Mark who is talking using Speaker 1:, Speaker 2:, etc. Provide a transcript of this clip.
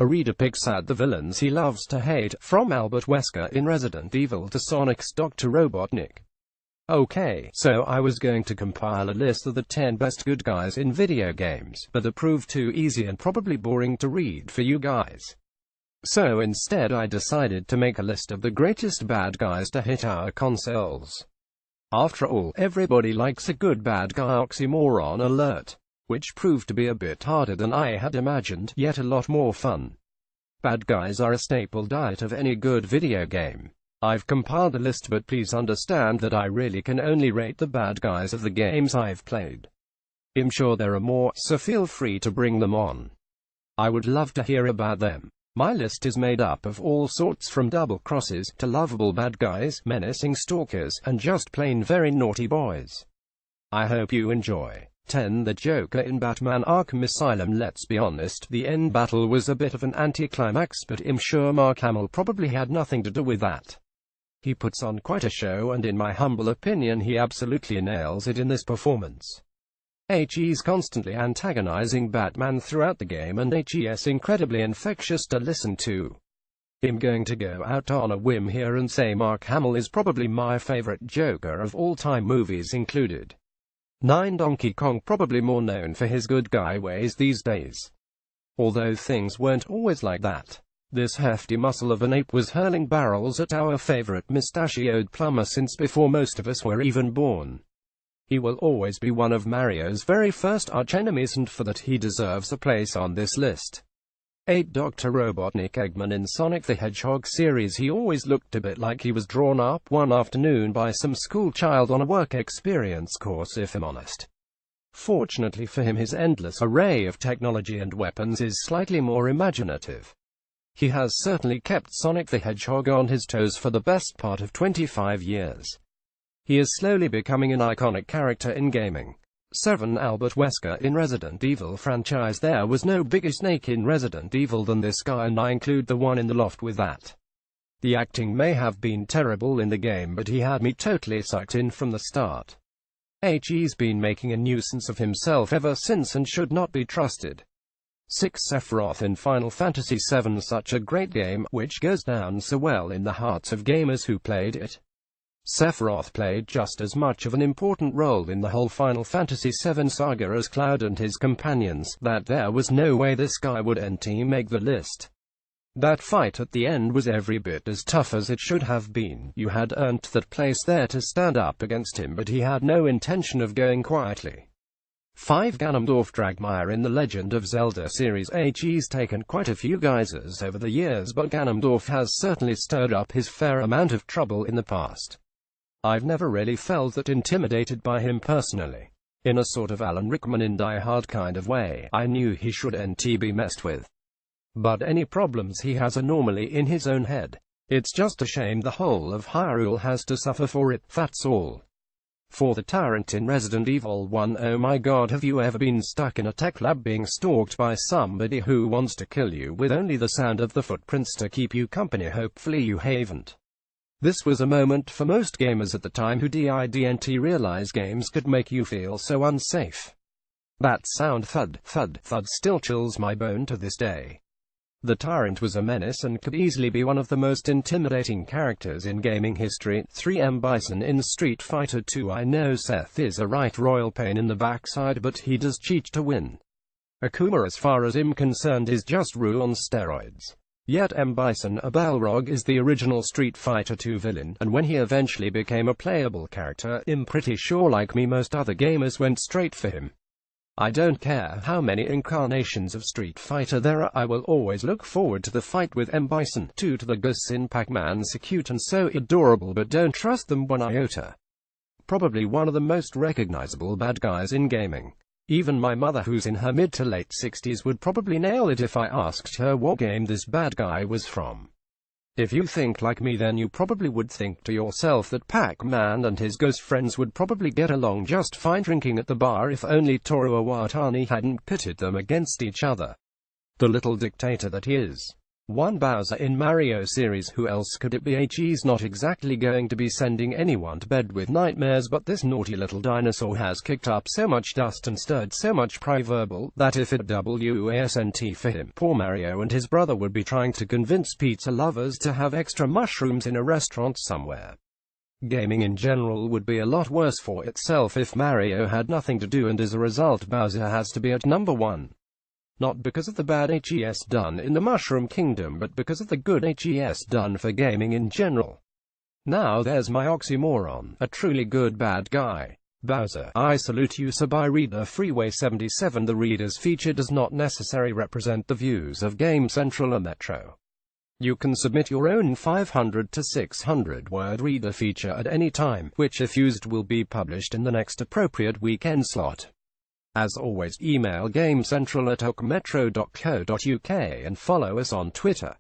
Speaker 1: A reader picks out the villains he loves to hate, from Albert Wesker in Resident Evil to Sonic's Dr. Robotnik. Okay, so I was going to compile a list of the 10 best good guys in video games, but it proved too easy and probably boring to read for you guys. So instead I decided to make a list of the greatest bad guys to hit our consoles. After all, everybody likes a good bad guy oxymoron alert. Which proved to be a bit harder than I had imagined, yet a lot more fun. Bad guys are a staple diet of any good video game. I've compiled a list, but please understand that I really can only rate the bad guys of the games I've played. I'm sure there are more, so feel free to bring them on. I would love to hear about them. My list is made up of all sorts, from double crosses, to lovable bad guys, menacing stalkers, and just plain very naughty boys. I hope you enjoy. 10. The Joker in Batman Arkham Asylum. Let's be honest, the end battle was a bit of an anticlimax, but I'm sure Mark Hamill probably had nothing to do with that. He puts on quite a show, and in my humble opinion he absolutely nails it in this performance. He's constantly antagonizing Batman throughout the game, and he's incredibly infectious to listen to. I'm going to go out on a whim here and say Mark Hamill is probably my favorite Joker of all time, movies included. 9. Donkey Kong, probably more known for his good guy ways these days. Although things weren't always like that. This hefty muscle of an ape was hurling barrels at our favorite mustachioed plumber since before most of us were even born. He will always be one of Mario's very first archenemies, and for that he deserves a place on this list. 8. Dr. Robotnik Eggman in Sonic the Hedgehog series. He always looked a bit like he was drawn up one afternoon by some school child on a work experience course, if I'm honest. Fortunately for him, his endless array of technology and weapons is slightly more imaginative. He has certainly kept Sonic the Hedgehog on his toes for the best part of 25 years. He is slowly becoming an iconic character in gaming. 7. Albert Wesker in Resident Evil franchise. There was no bigger snake in Resident Evil than this guy, and I include the one in the loft with that. The acting may have been terrible in the game, but he had me totally sucked in from the start. He's been making a nuisance of himself ever since and should not be trusted. 6. Sephiroth in Final Fantasy VII. Such a great game, which goes down so well in the hearts of gamers who played it. Sephiroth played just as much of an important role in the whole Final Fantasy VII saga as Cloud and his companions, that there was no way this guy would make the list. That fight at the end was every bit as tough as it should have been. You had earned that place there to stand up against him, but he had no intention of going quietly. 5. Ganondorf Dragmire in The Legend of Zelda series. He's taken quite a few geysers over the years, but Ganondorf has certainly stirred up his fair amount of trouble in the past. I've never really felt that intimidated by him personally. In a sort of Alan Rickman in Die Hard kind of way, I knew he shouldn't be messed with. But any problems he has are normally in his own head. It's just a shame the whole of Hyrule has to suffer for it, that's all. 4. The Tyrant in Resident Evil 1. Oh my god, have you ever been stuck in a tech lab being stalked by somebody who wants to kill you with only the sound of the footprints to keep you company? Hopefully you haven't. This was a moment for most gamers at the time who didn't realize games could make you feel so unsafe. That sound, thud, thud, thud, still chills my bone to this day. The Tyrant was a menace and could easily be one of the most intimidating characters in gaming history. 3. M. Bison in Street Fighter 2. I know Seth is a right royal pain in the backside, but he does cheat to win. Akuma, as far as I'm concerned, is just Rue on steroids. Yet M. Bison, a Balrog, is the original Street Fighter 2 villain, and when he eventually became a playable character, I'm pretty sure, like me, most other gamers went straight for him. I don't care how many incarnations of Street Fighter there are, I will always look forward to the fight with M. Bison. 2. To the Gus in Pac-Man. So cute and so adorable, but don't trust them one iota. Probably one of the most recognizable bad guys in gaming. Even my mother, who's in her mid to late 60s, would probably nail it if I asked her what game this bad guy was from. If you think like me, then you probably would think to yourself that Pac-Man and his ghost friends would probably get along just fine drinking at the bar if only Toru Iwatani hadn't pitted them against each other. The little dictator that he is. 1 Bowser in Mario series. Who else could it be? He's not exactly going to be sending anyone to bed with nightmares, but this naughty little dinosaur has kicked up so much dust and stirred so much proverbal, that if it wasn't for him, poor Mario and his brother would be trying to convince pizza lovers to have extra mushrooms in a restaurant somewhere. Gaming in general would be a lot worse for itself if Mario had nothing to do, and as a result Bowser has to be at number 1. Not because of the bad HES done in the Mushroom Kingdom, but because of the good HES done for gaming in general. Now there's my oxymoron, a truly good bad guy. Bowser, I salute you, sir. By Reader Freeway 77. The Reader's feature does not necessarily represent the views of Game Central or Metro. You can submit your own 500 to 600 word reader feature at any time, which if used will be published in the next appropriate weekend slot. As always, email gamecentral@okmetro.co.uk and follow us on Twitter.